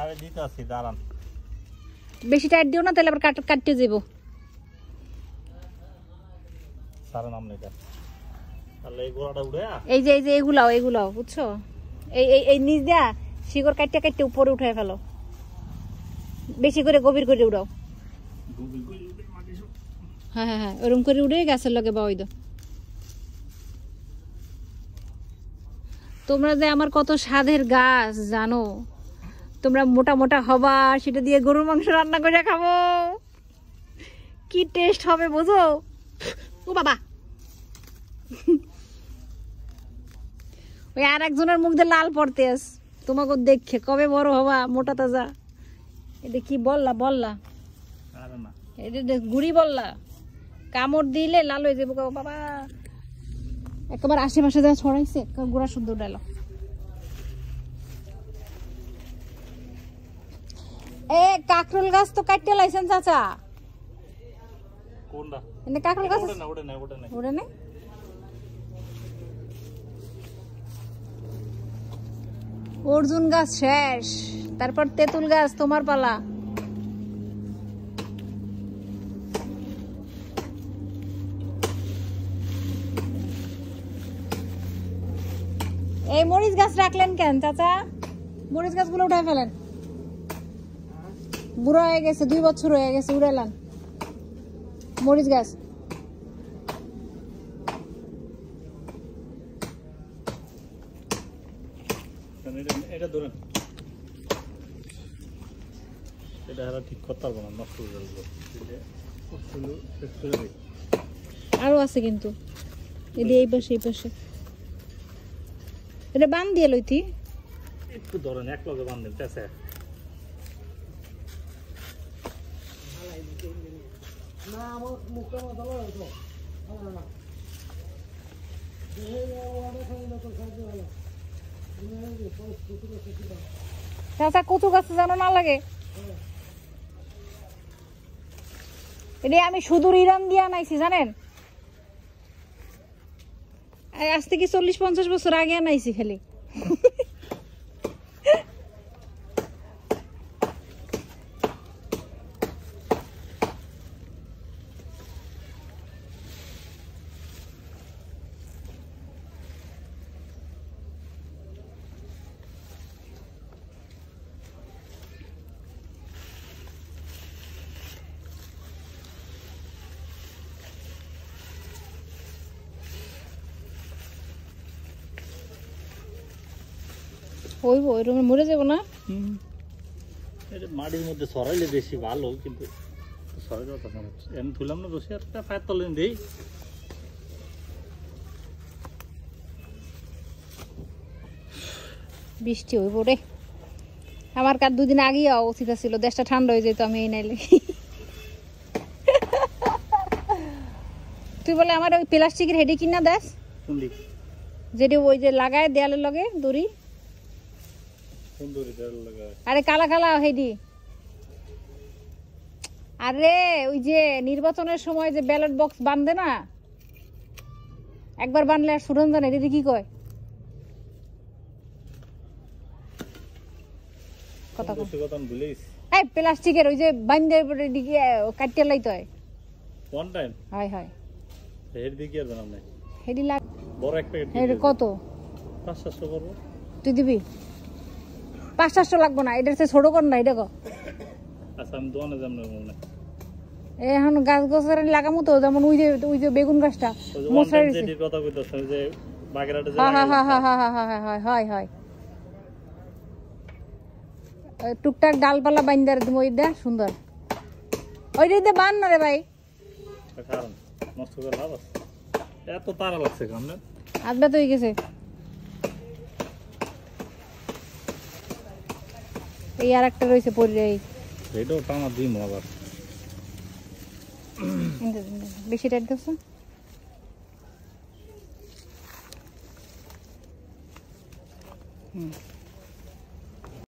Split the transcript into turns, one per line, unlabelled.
আরে দিতাছি দাঁড়ান
বেশি টাইট দিও না তাহলে আবার কাটতে যাব
সারা নাম নেই তাহলে এই গোড়াটা উড়ে
এই যে এগুলাও বুঝছো এই এই এই নিচ দিয়া শিকড় কাটতে উপরে উঠায় ফেলো বেশি করে গভীর করে উড়াও হ্যাঁ ওরকম করে উড়ে গাছের লগে বাওয়াই দাও তোমরা যে আমার কত স্বাদের গাছ জানো তোমরা মোটা মোটা হবা সেটা দিয়ে গরুর মাংস রান্না করে খাবো কি টেস্ট হবে বুঝো ও বাবা ওই আর একজনের মুখ দিয়ে লাল পড়তে আস তোমাকে দেখে কবে বড় হবা মোটা তাজা এটা কি বললা এটা গুড়ি বললা কামড় দিলে লাল হয়ে যাবো বাবা একবার আশেপাশে যা ছড়াইছে গোড়া শুদ্ধ উঠালো এ কাকরুল গাছ তো কাটতে লাইছেন চাচা
কোনটা
এনে কাকরুল গাছ ওড়ে না অর্জুন গাছ শেষ তারপর তেঁতুল গাছ তোমার পালা এই মরিচ গাছ রাখলেন কেন চাচা মরিচ গাছগুলো উঠায় ফেলেন বুড়া হয়ে গেছে 2 বছর হয়ে গেছে উড়ালাম মরিচ গাছ
এটা ধরেন এটা হারা ঠিক করতে পারবো না নষ্ট হয়ে যাবে
আরো আছে কিন্তু এই পাশে এটা বান দিয়ে লইতি
একটু ধরেন এক লগে বান দেন পেছে না আমার মুখটা ভালো হতো না
চাচা কচু গাছ জানো না লাগে এটা আমি সুদূর ইরান দিয়ে আনাইছি জানেন আজ থেকে 40-50 বছর আগে আনাইছি খালি ওইরকম মরে যাবো না
এটা মাটির মধ্যে সরাইলে বেশি ভালো কিন্তু সরাই দেওয়া তখন এমনি তুলাম না বসে একটা পায়ের তলেন দিই
বৃষ্টি হইব রে আমার কার 2 দিন আগেই উচিত ছিল দেশটা ঠান্ডা হয়ে যেত আমি এই নাইলে তুই বলে আমার ওই প্লাস্টিকের হেডি কিনা দেশ যেটি ওই যে লাগায় দেয়ালের লগে দড়ি আরে কালা কালা হেডি আরে ওই যে নির্বাচনের সময় যে ব্যালট বক্স বাঁধে না একবার বানলে আর সুরন জানে দিদি কি কয় কথা এই প্লাস্টিকের ওই যে বাঁধে কাটতে লাইতে হয় ওয়ান টাইম হয় হেডি দি কি আর বানাম নাই হেডি লাগ বড় এক প্যাকেট হেডি কত 500 করব তুই দিবি 500 লাগবে না এটার চেয়ে ছোট কর না এটা কো আচ্ছা আমি দোকানে যাব না মনে এখন গাছ গোছারে লাগামু তো যেমন ওই যে বেগুন গাছটা মশারি যেটির কথা কইতাছ যে বাগেরাটে যে হয় টুকটাক ডালপালা বাইন্দার দিমু ওইটা সুন্দর ওইটা দে বান না রে ভাই কারণ নষ্ট করে লাভ আছে এত তারা লাগছে সামনে আদা তো হয়ে গেছে এই আর একটা রয়েছে পড়ে এইটাও টানা দিই আবার বেশি টাইট দিচ্ছ